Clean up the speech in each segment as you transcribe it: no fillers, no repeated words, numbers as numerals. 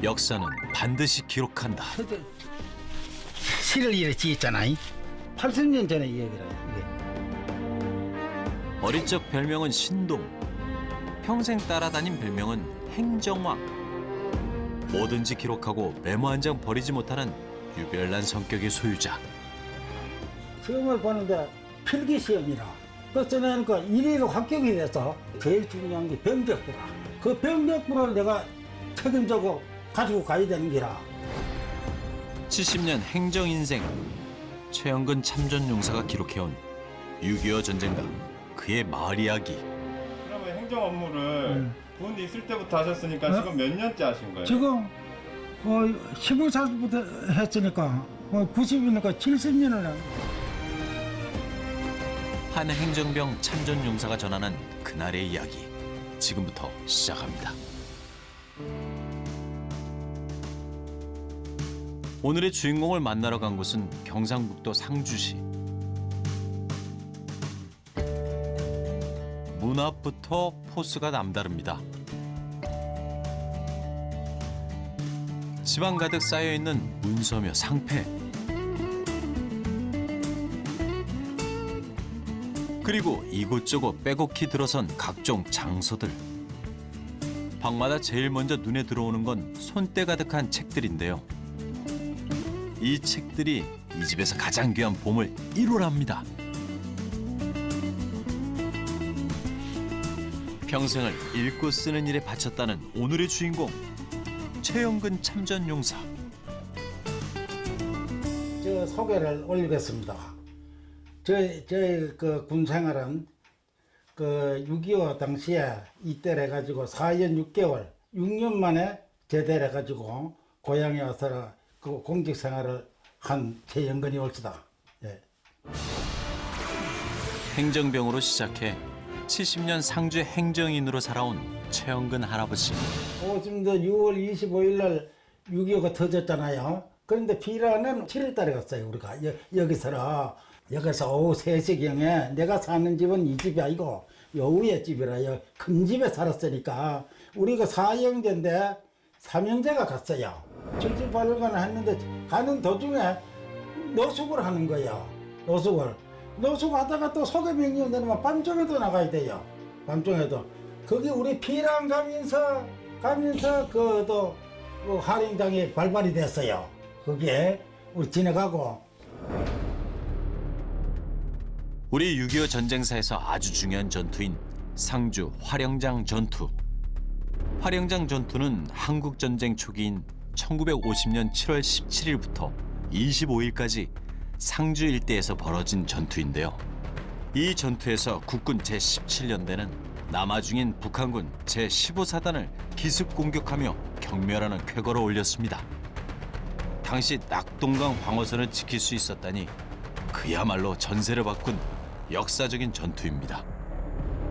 역사는 반드시 기록한다. 시를 이래 지었잖아. 80년 전에 이 얘기라 이게. 어릴 적 별명은 신동. 평생 따라다닌 별명은 행정왕. 뭐든지 기록하고 메모 한 장 버리지 못하는 유별난 성격의 소유자. 시험을 보는데 필기 시험이라. 그래서 내니까 1위로 합격이 돼서 제일 중요한 게 병적부라. 그 병적부를 내가 책임지고 가지고 가야 되는 기라. 70년 행정 인생. 최영근 참전용사가 기록해온 6.25 전쟁과 그의 마을 이야기. 그러면 행정 업무를 군 있을 때부터 하셨으니까 지금 몇 년째 하신 거예요? 지금 15살부터 했으니까 90이니까 70년을 한 행정병 참전용사가 전하는 그날의 이야기. 지금부터 시작합니다. 오늘의 주인공을 만나러 간 곳은 경상북도 상주시. 문 앞부터 포스가 남다릅니다. 지방 가득 쌓여있는 문서며 상패. 그리고 이곳저곳 빼곡히 들어선 각종 장소들. 방마다 제일 먼저 눈에 들어오는 건 손때 가득한 책들인데요. 이 책들이 이 집에서 가장 귀한 보물 1호랍니다. 평생을 읽고 쓰는 일에 바쳤다는 오늘의 주인공, 최영근 참전용사. 저 소개를 올리겠습니다. 저희 그 군생활은 그 6.25 당시에 입대를 해가지고 4년 6개월, 6년 만에 제대를 해가지고 고향에 와서 그 공직 생활을 한 최영근이 올시다. 예. 행정병으로 시작해 70년 상주 행정인으로 살아온 최영근 할아버지. 지금도 6월 25일 날 6.25가 터졌잖아요. 그런데 비라는 7월 달에 갔어요, 우리가. 여기서 오후 3시경에 내가 사는 집은 이 집이 아니고 요 위에 집이라 큰 집에 살았으니까 우리가 4형제인데 3형제가 갔어요. 78일간 했는데 가는 도중에 노숙을 하는 거예요. 노숙하다가 또 소개명령 되면 밤중에도 나가야 돼요. 밤중에도. 거기 우리 피랑 가면서 그또 할인장이 발발이 됐어요. 거기에 우리 지나가고. 우리 6.25 전쟁사에서 아주 중요한 전투인 상주 화령장 전투. 화령장 전투는 한국전쟁 초기인 1950년 7월 17일부터 25일까지 상주 일대에서 벌어진 전투인데요. 이 전투에서 국군 제17연대는 남하 중인 북한군 제15사단을 기습 공격하며 경멸하는 쾌거를 올렸습니다. 당시 낙동강 방어선을 지킬 수 있었다니 그야말로 전세를 바꾼 역사적인 전투입니다.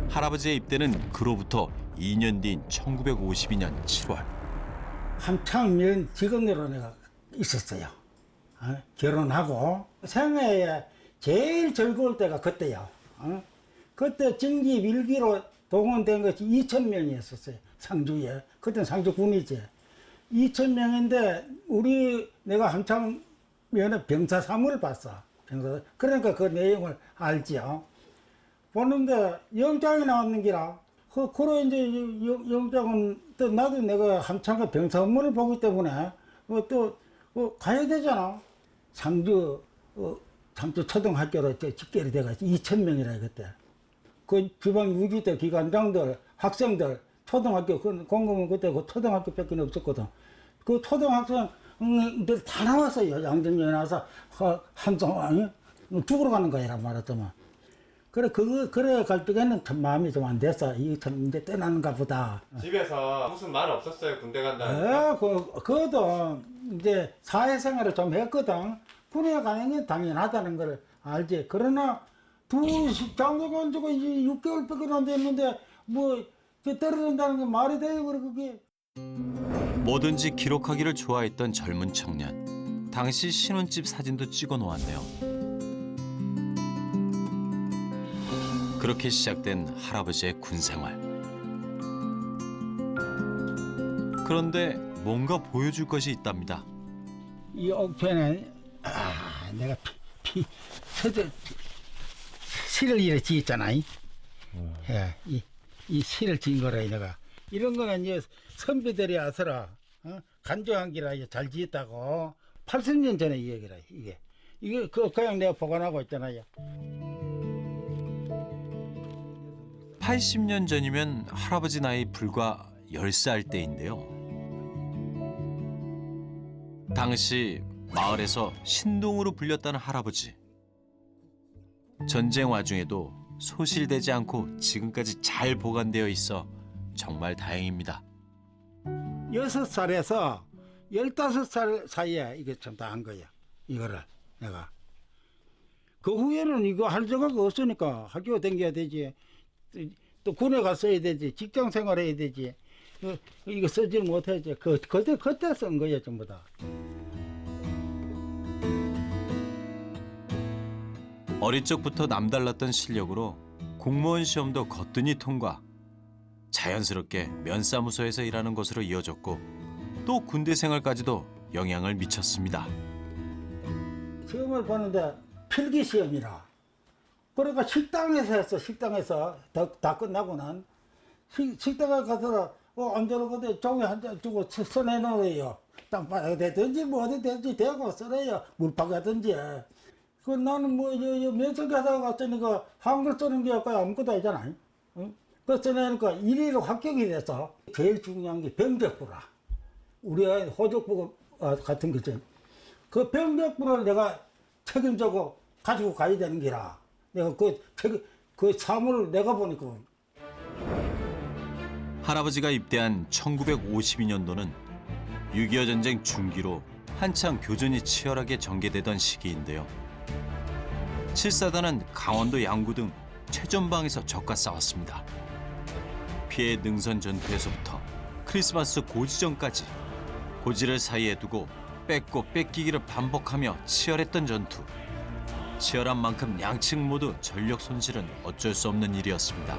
할아버지의 입대는 그로부터 2년 뒤인 1952년 7월. 한창 직업으로 내가 있었어요. 결혼하고 생애에 제일 즐거울 때가 그때야. 그때 정기 밀기로 동원된 것이 2,000명이었었어요. 상주에. 그때는 상주군이지. 2,000명인데 내가 한창 면에 병사 사무를 봤어. 그러니까 그 내용을 알지요. 보는데 영장이 나왔는 기라. 그러 이제 영장은 또 나도 내가 한창 병사 업무를 보기 때문에 또 가야 되잖아. 상주 초등학교로 집결이 돼가지고 2,000명이라 그때. 그 지방 유지대 기관장들, 학생들, 초등학교 공무원 그때 그 초등학교밖에 없었거든. 그 초등학생들 다 나왔어요. 양정역에 나와서 한송 죽으러 가는 거야 말했더만. 그래 갈 적에는 참 마음이 좀 안 됐어. 참 이제 떠나는가 보다. 집에서 무슨 말 없었어요? 군대 간다는 예, 그것도 이제 사회생활을 좀 했거든. 군에 가는 게 당연하다는 걸 알지. 그러나 장교관 주고 이제 6개월밖에 안 됐는데 떨어진다는 게 말이 돼요, 그게. 뭐든지 기록하기를 좋아했던 젊은 청년. 당시 신혼집 사진도 찍어 놓았네요. 그렇게 시작된 할아버지의 군 생활. 그런데 뭔가 보여줄 것이 있답니다. 이 옥편에 내가 실을 이래 지었잖아. 예, 이 실을 지은 거라 내가. 이런 거는 이제 선비들이 와서라 간조한 기라 잘 지었다고. 80년 전에 이 얘기라 이게 그냥 내가 보관하고 있잖아요. 80년 전이면 할아버지 나이 불과 10살 때인데요. 당시 마을에서 신동으로 불렸다는 할아버지. 전쟁 와중에도 소실되지 않고 지금까지 잘 보관되어 있어 정말 다행입니다. 6살에서 15살 사이에 이게 좀 다 한 거야. 이거를 내가. 그 후에는 이거 할 생각 없으니까 학교 다녀야 되지. 또 군에 갔어야 되지. 직장 생활해야 되지. 이거 쓰지 못하지. 그때 쓴 거야 전부 다. 어릴 적부터 남달랐던 실력으로 공무원 시험도 거뜬히 통과. 자연스럽게 면사무소에서 일하는 것으로 이어졌고 또 군대 생활까지도 영향을 미쳤습니다. 시험을 보는데 필기 시험이라. 그러니까 식당에서 했어. 식당에서 다 끝나고는 식당에 가서 앉아놓고 종이 한 장 주고 써내놓어요. 땅바닥에 되든지 뭐 어디 되든지 대고 써내요. 물파가든지. 그 나는 뭐 면접 하다가 갔으니까 한글 쓰는 게 아무것도 아니잖아. 응? 그 써내니까 1위로 합격이 돼서 제일 중요한 게 병적부라. 우리 호적부 같은 거지. 그 병적부를 내가 책임지고 가지고 가야 되는 기라. 내가 그 사물을 내가 보니까. 할아버지가 입대한 1952년도는 6.25 전쟁 중기로 한창 교전이 치열하게 전개되던 시기인데요. 7사단은 강원도 양구 등 최전방에서 적과 싸웠습니다. 피해 능선 전투에서부터 크리스마스 고지전까지 고지를 사이에 두고 뺏고 뺏기기를 반복하며 치열했던 전투. 치열한 만큼 양측 모두 전력 손실은 어쩔 수 없는 일이었습니다.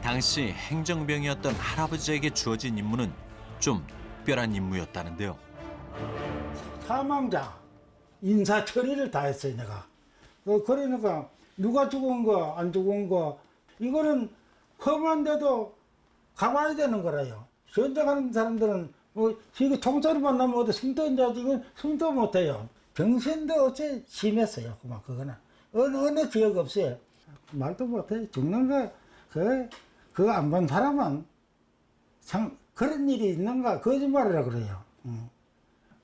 당시 행정병이었던 할아버지에게 주어진 임무는 좀 특별한 임무였다는데요. 사망자 인사 처리를 다 했어요 내가. 그러니까 누가 죽은 거 안 죽은 거 이거는 험한데도 가봐야 되는 거라요. 전쟁하는 사람들은 이거 총소리만 나면 어디 숨도 이제 지금 숨도 못해요. 병신도 어째 심했어요. 그거는 어느 지역 없어요. 말도 못해. 죽는 거 그거 안 본 사람은 그런 일이 있는가 거짓말이라 그래요.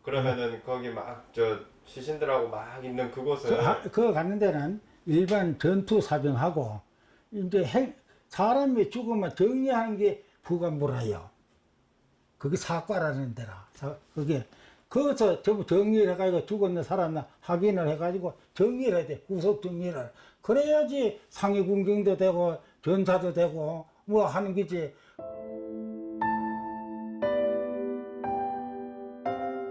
그러면은 거기 막 시신들하고 막 있는 그곳은 그거 가는 데는 일반 전투 사병하고 이제 사람이 죽으면 정리하는 게 부관부라요. 그게 사과라는 데라. 거기서 전부 정리를 해가지고 죽었나 살았나 확인을 해가지고 정리를 해야 돼. 후속 정리를. 그래야지 상해 군경도 되고 전사도 되고 뭐 하는 거지.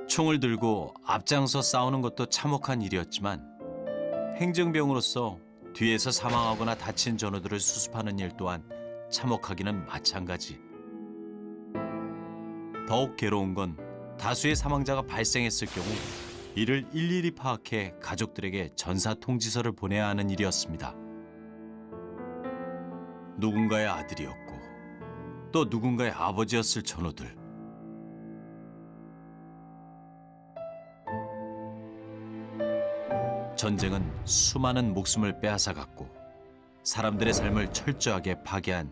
총을 들고 앞장서 싸우는 것도 참혹한 일이었지만 행정병으로서 뒤에서 사망하거나 다친 전우들을 수습하는 일 또한 참혹하기는 마찬가지. 더욱 괴로운 건 다수의 사망자가 발생했을 경우 이를 일일이 파악해 가족들에게 전사 통지서를 보내야 하는 일이었습니다. 누군가의 아들이었고 또 누군가의 아버지였을 전우들. 전쟁은 수많은 목숨을 빼앗아갔고 사람들의 삶을 철저하게 파괴한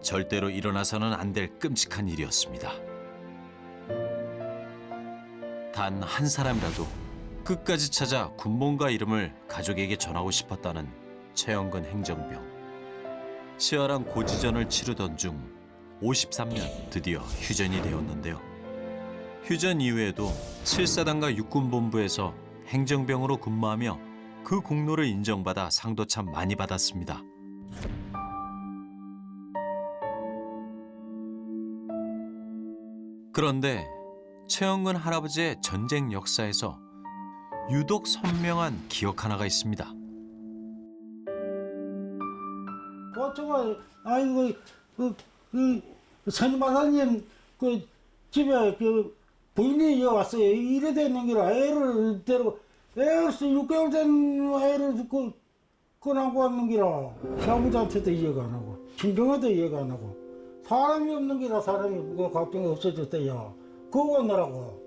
절대로 일어나서는 안 될 끔찍한 일이었습니다. 단 한 사람이라도 끝까지 찾아 군번과 이름을 가족에게 전하고 싶었다는 최영근 행정병. 치열한 고지전을 치르던 중 53년 드디어 휴전이 되었는데요. 휴전 이후에도 7사단과 육군본부에서 행정병으로 근무하며 그 공로를 인정받아 상도 참 많이 받았습니다. 그런데 최영근 할아버지의 전쟁 역사에서 유독 선명한 기억 하나가 있습니다. 보초가 아이고 그 선임마사님 집에 그 부인이 왔어요. 이래 됐는 게라 애를 데리고 애를 6개월 된 애를 꺼내고 왔는 게라 시아버지한테도 이해가 안 하고 친정에도 이해가 안 하고 사람이 없는 게라 사람이 그 걱정이 없어졌대요. 그거 오느라고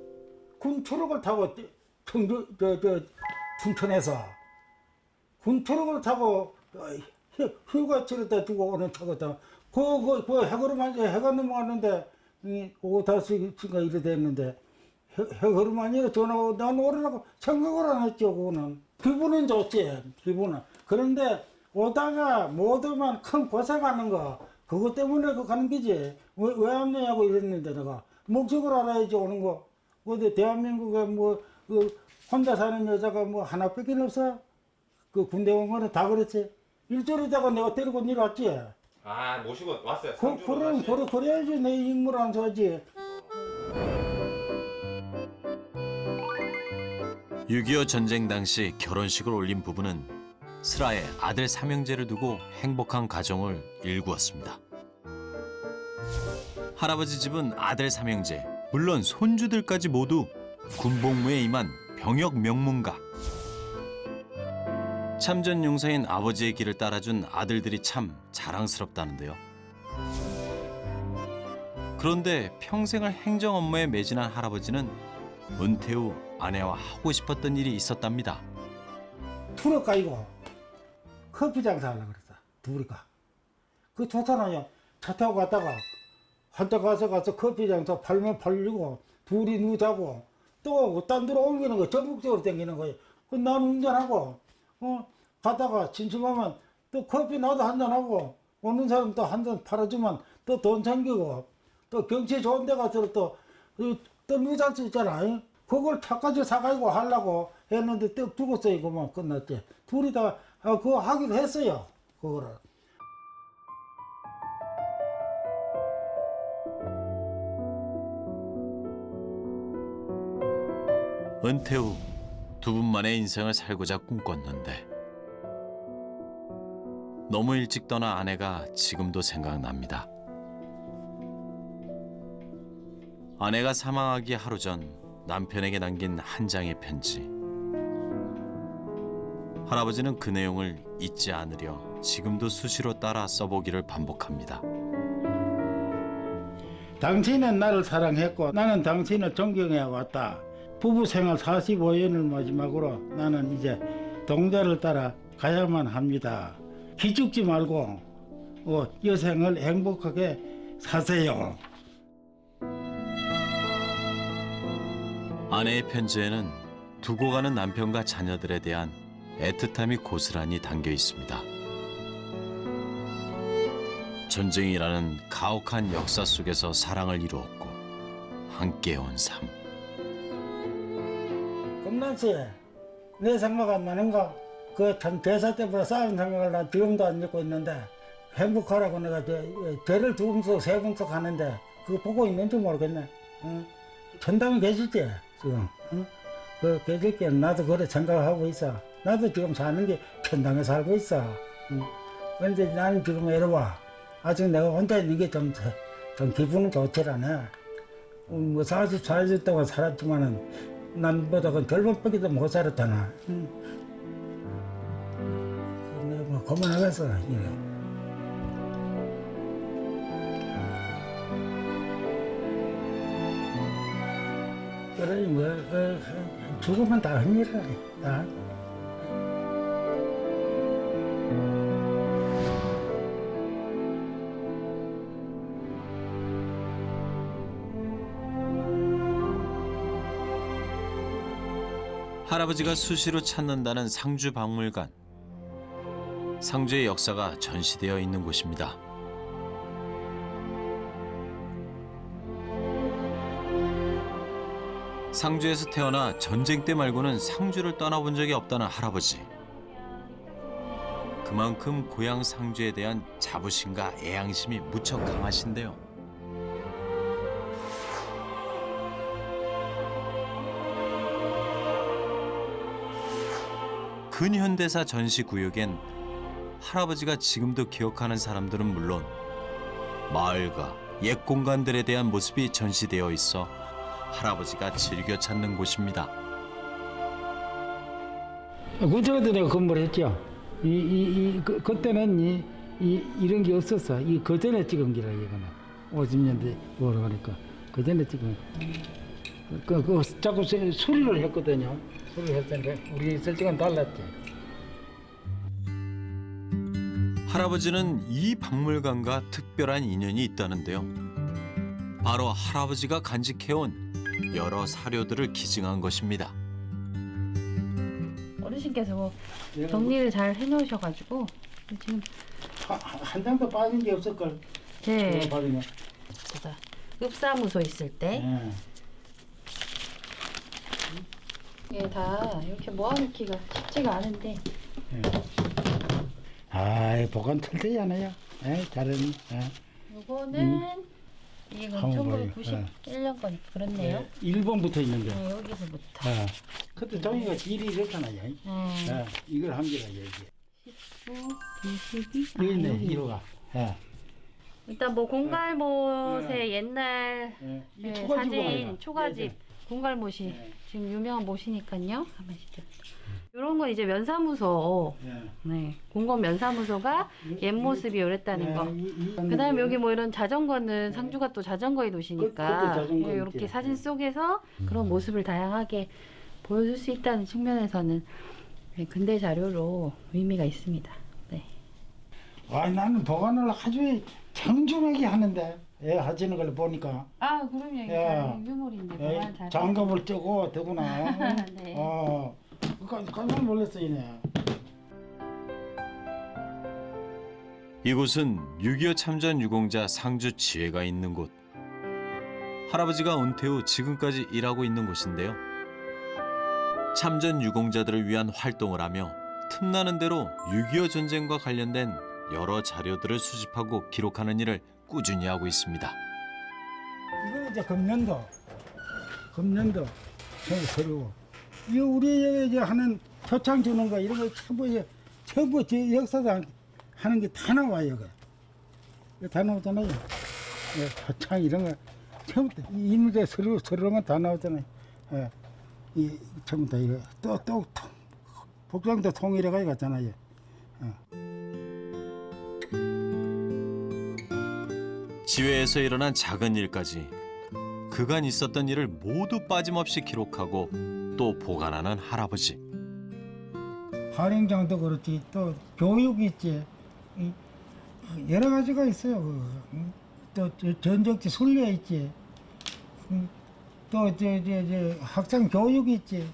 군 트럭을 타고 춘천에서 군 트럭을 타고 휴가 치렀다 두고 오는 차거든. 그 해거름만 넘어갔는데 오후 5시가 이래 됐는데 해거름만이가 전화가 난 오르라고 생각을 안 했죠. 그거는 기분은 좋지 기분은. 그런데 오다가 못 오면 큰 고생하는 거 그것 때문에 그 가는 거지. 왜 안 내냐고 이랬는데 내가 목적을 알아야지 오는 거. 근데 대한민국에 혼자 사는 여자가 하나밖에 없어. 그 군대 온 거는 다 그렇지. 일주일에다가 내가 데리고 내려왔지. 아 모시고 왔어요. 그래야지 내 인물 안 써야지. 6.25 전쟁 당시 결혼식을 올린 부부는 슬하에 아들 삼형제를 두고 행복한 가정을 일구었습니다. 할아버지 집은 아들 삼형제, 물론 손주들까지 모두 군복무에 임한 병역 명문가. 참전 용사인 아버지의 길을 따라준 아들들이 참 자랑스럽다는데요. 그런데 평생을 행정 업무에 매진한 할아버지는 은퇴 후 아내와 하고 싶었던 일이 있었답니다. 트럭 가지고 커피 장사 하려고 그랬어. 둘이가. 그 좋잖아요. 차 타고 갔다가 한때 가서 커피 장사 팔면 팔리고 둘이 누자고 또 딴 데로 옮기는 거 전국적으로 댕기는 거예요. 난 운전하고 가다가 심심하면 또 커피 나도 한잔하고 오는 사람 또 한 잔 팔아주면 또 돈 챙기고 또 경치 좋은 데 가서 또 누잘 수 있잖아. 그걸 차까지 사가지고 하려고 했는데 또 죽었어요. 그만 끝났지. 둘이 다 그거 하기로 했어요. 그거를. 은퇴 후 두 분만의 인생을 살고자 꿈꿨는데 너무 일찍 떠나 아내가 지금도 생각납니다. 아내가 사망하기 하루 전 남편에게 남긴 한 장의 편지. 할아버지는 그 내용을 잊지 않으려 지금도 수시로 따라 써보기를 반복합니다. 당신은 나를 사랑했고 나는 당신을 존경해 왔다. 부부 생활 45년을 마지막으로 나는 이제 동자를 따라 가야만 합니다. 기죽지 말고 여생을 행복하게 사세요. 아내의 편지에는 두고 가는 남편과 자녀들에 대한 애틋함이 고스란히 담겨 있습니다. 전쟁이라는 가혹한 역사 속에서 사랑을 이루었고 함께 온 삶. 금난씨, 내 생각 안 나는가? 그 참 대사 때보다 싸운 생각을 나 지금도 안 잊고 있는데 행복하라고 내가 죄를 두 번씩 세 번씩 하는데 그거 보고 있는지 모르겠네. 응? 천당에 계시지 지금? 응? 그 계실게 나도 그래 생각하고 있어. 나도 지금 사는 게 천당에 살고 있어. 응? 그런데 나는 지금 이러와 아직 내가 혼자 있는 게 좀 기분은 좋질 않아. 44년 동안 살았지만은 남보다 그 젊은밖에도 못 살았잖아. 내가 뭐 그만하겠어. 그래 죽으면 다 합니다. 다. 할아버지가 수시로 찾는다는 상주 박물관. 상주의 역사가 전시되어 있는 곳입니다. 상주에서 태어나 전쟁 때 말고는 상주를 떠나본 적이 없다는 할아버지. 그만큼 고향 상주에 대한 자부심과 애양심이 무척 강하신데요. 근현대사 전시구역엔 할아버지가 지금도 기억하는 사람들은 물론 마을과 옛 공간들에 대한 모습이 전시되어 있어 할아버지가 즐겨 찾는 곳입니다. 군청에도 내가 근무를 했죠. 그때는 이런 게 없었어. 그 전에 찍은 기라 이거는 50년대 뭐라 그러니까 그 전에 찍은. 그 자꾸 수리를 했거든요. 수리를 했는데 우리 설정은 달랐지. 할아버지는 이 박물관과 특별한 인연이 있다는데요. 바로 할아버지가 간직해온 여러 사료들을 기증한 것입니다. 어르신께서 정리를 잘 해놓으셔가지고 지금 한 장도 빠진 게 없을 걸. 네. 빠지면. 제가 읍사무소 있을 때 이게 다 이렇게 모아놓기가 쉽지가 않은데 보관 철저하네요. 잘했네. 요거는 이건 한번 봐요. 1991년 건 그렇네요. 1번부터 있는데. 네, 여기서부터. 그때 종이가 질이 이렇잖아요. 이걸 한 개가 여기. 19, 22. 여기 있네, 여기. 1호가. 일단 뭐 공갈못의 옛날 이게 네, 초가집으로 사진 하나. 초가집 공갈못이 지금 유명한 못이니까요. 가만히시죠. 이런 건 이제 면사무소. 네, 공공 면사무소가 옛 모습이 이랬다는 거. 그다음에 여기 뭐 이런 자전거는 상주가 또 자전거에 그것도 놓으시니까 자전거 이렇게 있지. 사진 속에서 그런 모습을 다양하게 보여줄 수 있다는 측면에서는 네, 근대 자료로 의미가 있습니다. 네. 나는 보관을 아주 정중하게 하는데, 하시는 걸 보니까. 아, 그럼요. 이게 야. 유물인데 보관 잘. 장갑을 쩌고 더구나. 네. 깜짝 놀랐어요. 이곳은 6.25 참전 유공자 상주 지회가 있는 곳. 할아버지가 은퇴 후 지금까지 일하고 있는 곳인데요. 참전 유공자들을 위한 활동을 하며 틈나는 대로 6.25 전쟁과 관련된 여러 자료들을 수집하고 기록하는 일을 꾸준히 하고 있습니다. 이거 이제 금년도 서류. 이거 우리 이제 하는 표창 주는 거 이런 거 전부 제 역사상 하는 게 다 나와요. 이거 다 나오잖아요. 표창 이런 거 처음부터 인물의 서류가 다 나오잖아요. 이 처음부터 이거 또 복장도 통일해가 갔잖아요. 지회에서 일어난 작은 일까지 그간 있었던 일을 모두 빠짐없이 기록하고 또 보관하는 할아버지. 활용장도 그렇지, 또 교육이 있지, 여러 가지가 있어요. 또 전적지 순례 있지, 또 학생 교육이 있지.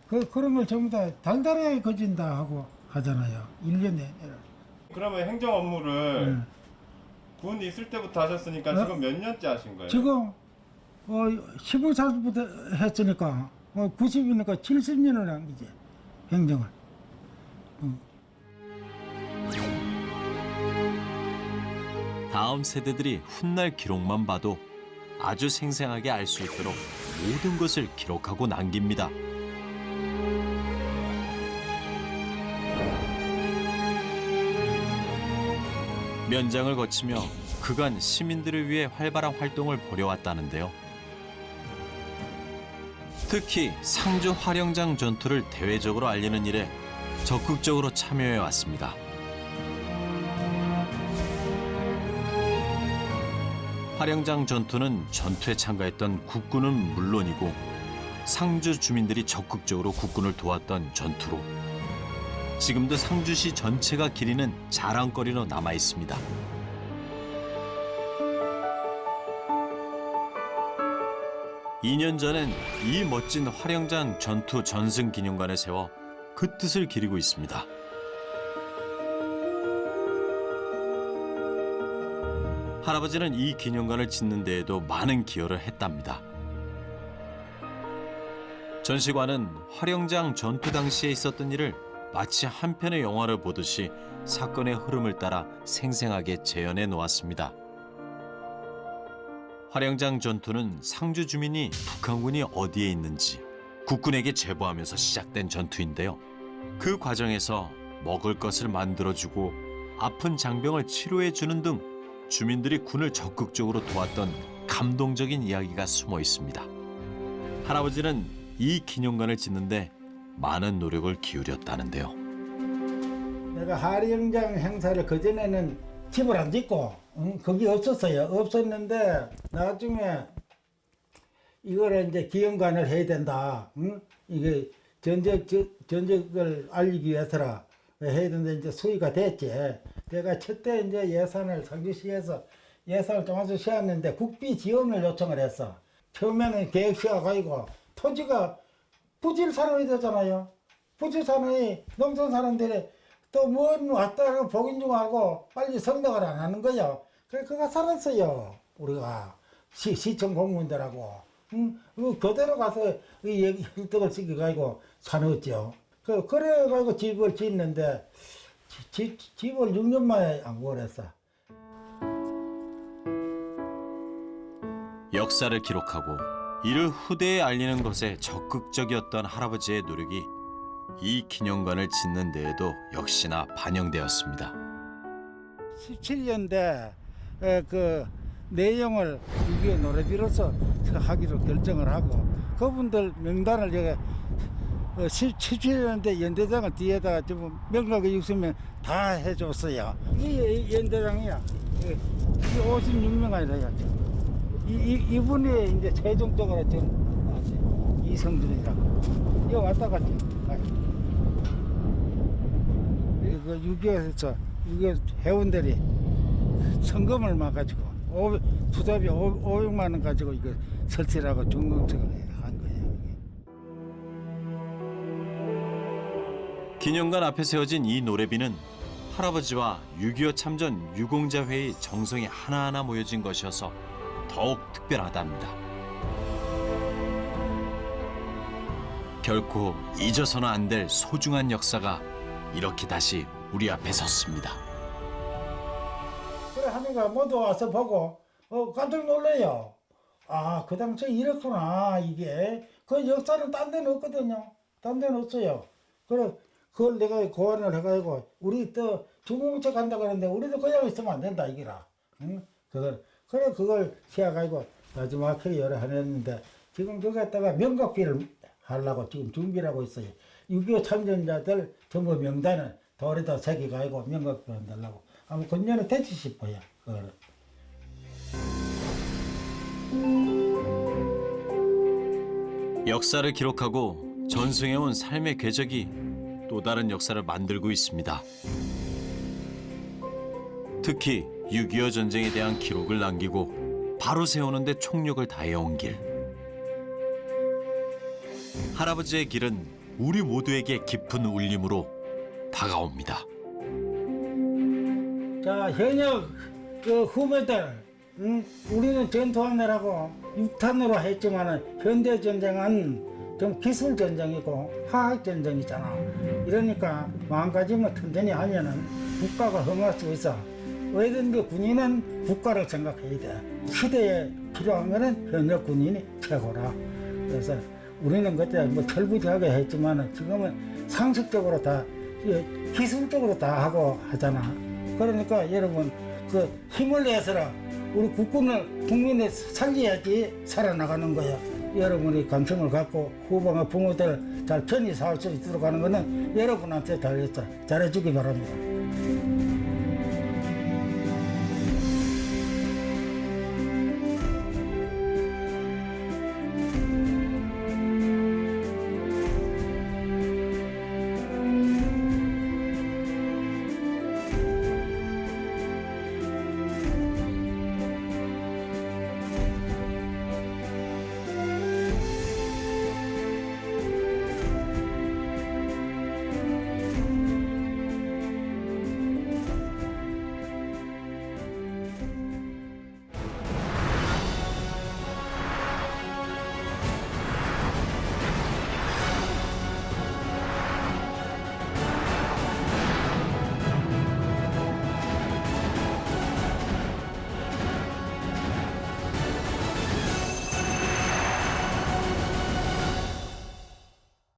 그런 걸 전부 다 달달하게 거진다 하고 하잖아요. 1년에. 그러면 행정 업무를 군 있을 때부터 하셨으니까 지금 몇 년째 하신 거예요? 지금 15살부터 했으니까 90이니까 70년을 한 이제 행정을. 다음 세대들이 훗날 기록만 봐도 아주 생생하게 알 수 있도록 모든 것을 기록하고 남깁니다. 면장을 거치며 그간 시민들을 위해 활발한 활동을 벌여왔다는데요. 특히 상주 활영장 전투를 대외적으로 알리는 일에 적극적으로 참여해 왔습니다. 활영장 전투는 전투에 참가했던 국군은 물론이고 상주 주민들이 적극적으로 국군을 도왔던 전투로 지금도 상주시 전체가 기리는 자랑거리로 남아 있습니다. (2년) 전엔 이 멋진 활영장 전투 전승 기념관을 세워 그 뜻을 기리고 있습니다. 할아버지는 이 기념관을 짓는 데에도 많은 기여를 했답니다. 전시관은 활영장 전투 당시에 있었던 일을 마치 한 편의 영화를 보듯이 사건의 흐름을 따라 생생하게 재현해 놓았습니다. 활영장 전투는 상주 주민이 북한군이 어디에 있는지 국군에게 제보하면서 시작된 전투인데요. 그 과정에서 먹을 것을 만들어주고 아픈 장병을 치료해주는 등 주민들이 군을 적극적으로 도왔던 감동적인 이야기가 숨어 있습니다. 할아버지는 이 기념관을 짓는데 많은 노력을 기울였다는데요. 내가 하리영장 행사를 그전에는 집을 안 짓고 거기 없었어요. 없었는데 나중에 이거를 이제 기념관을 해야 된다. 이게 전적을 알리기 위해서라 해야 된다. 이제 수의가 됐지. 내가 첫때 이제 예산을 상주시에서 예산을 조금씩 세웠는데 국비 지원을 요청을 했어. 처음에는 계획 세워가지고 토지가 부실산업이 되잖아요. 부실산업이 농촌 사람들이 또 뭔 왔다가 복인 줄 알고 빨리 성덕을 안 하는 거요. 그래 그가 살았어요. 우리가 시청 공무원들하고 그대로 가서 이 혈떡을 시켜가지고 사놓았죠. 그래가지고 집을 짓는데 집을 6년 만에 안 구했어. 역사를 기록하고 이를 후대에 알리는 것에 적극적이었던 할아버지의 노력이 이 기념관을 짓는 데에도 역시나 반영되었습니다. 17년대 그 내용을 이게 노래비로서 하기로 결정을 하고 그분들 명단을 제가 17년대 연대장을 뒤에다가 좀 명각의 60명 다 해줬어요. 이 연대장이야. 이 56명 아니라 이분이 이제 최종적으로 좀 이성준이라고 여기 왔다 갔지. 그 6.25에서 6.25 회원들이 성금을 막아가지고 투자비 500만 원 가지고 이거 설치라고 중공책을 한 거예요. 기념관 앞에 세워진 이 노래비는 할아버지와 6.25 참전 유공자회의 정성이 하나하나 모여진 것이어서 더욱 특별하답니다. 결코 잊어서는 안 될 소중한 역사가 이렇게 다시 우리 앞에 섰습니다. 그래 하니까 모두 와서 보고 깜짝 놀라요. 아, 그 당시에 이렇구나 이게. 그 역사는 딴 데는 없거든요. 딴 데는 없어요. 그래 그걸 내가 고안을 해가지고 우리 또 중공책 한다 그러는데 우리도 그냥 있으면 안 된다 이기라. 응? 그걸 세워가지고 마지막에 여러 해냈는데 지금 저기다가 명각비를 하려고 지금 준비를 하고 있어요. 6.25 참전자들 전부 명단을 돌에다 새겨가지고 명각비 한다고. 아마 금년에 되지 싶어요. 그거를. 역사를 기록하고 전승해온 삶의 궤적이 또 다른 역사를 만들고 있습니다. 특히 6.25 전쟁에 대한 기록을 남기고 바로 세우는 데 총력을 다해온 길. 할아버지의 길은 우리 모두에게 깊은 울림으로 다가옵니다. 자, 현역 그 후배들, 우리는 전투함대라고 6탄으로 했지만 현대 전쟁은 좀 기술 전쟁이고 화학 전쟁이잖아. 이러니까 마음가짐을 튼튼히 하면은 국가가 흥할 수 있어. 왜든지 군인은 국가를 생각해야 돼. 시대에 필요한 거는 현역 군인이 최고라. 그래서 우리는 그때 뭐 철부지하게 했지만 지금은 상식적으로 다 기술적으로 다 하고 하잖아. 그러니까 여러분 그 힘을 내서라 우리 국민을 살려야지 살아나가는 거야. 여러분이 관심을 갖고 후방의 부모들 잘 편히 살 수 있도록 하는 거는 여러분한테 달렸어. 잘해주기 바랍니다.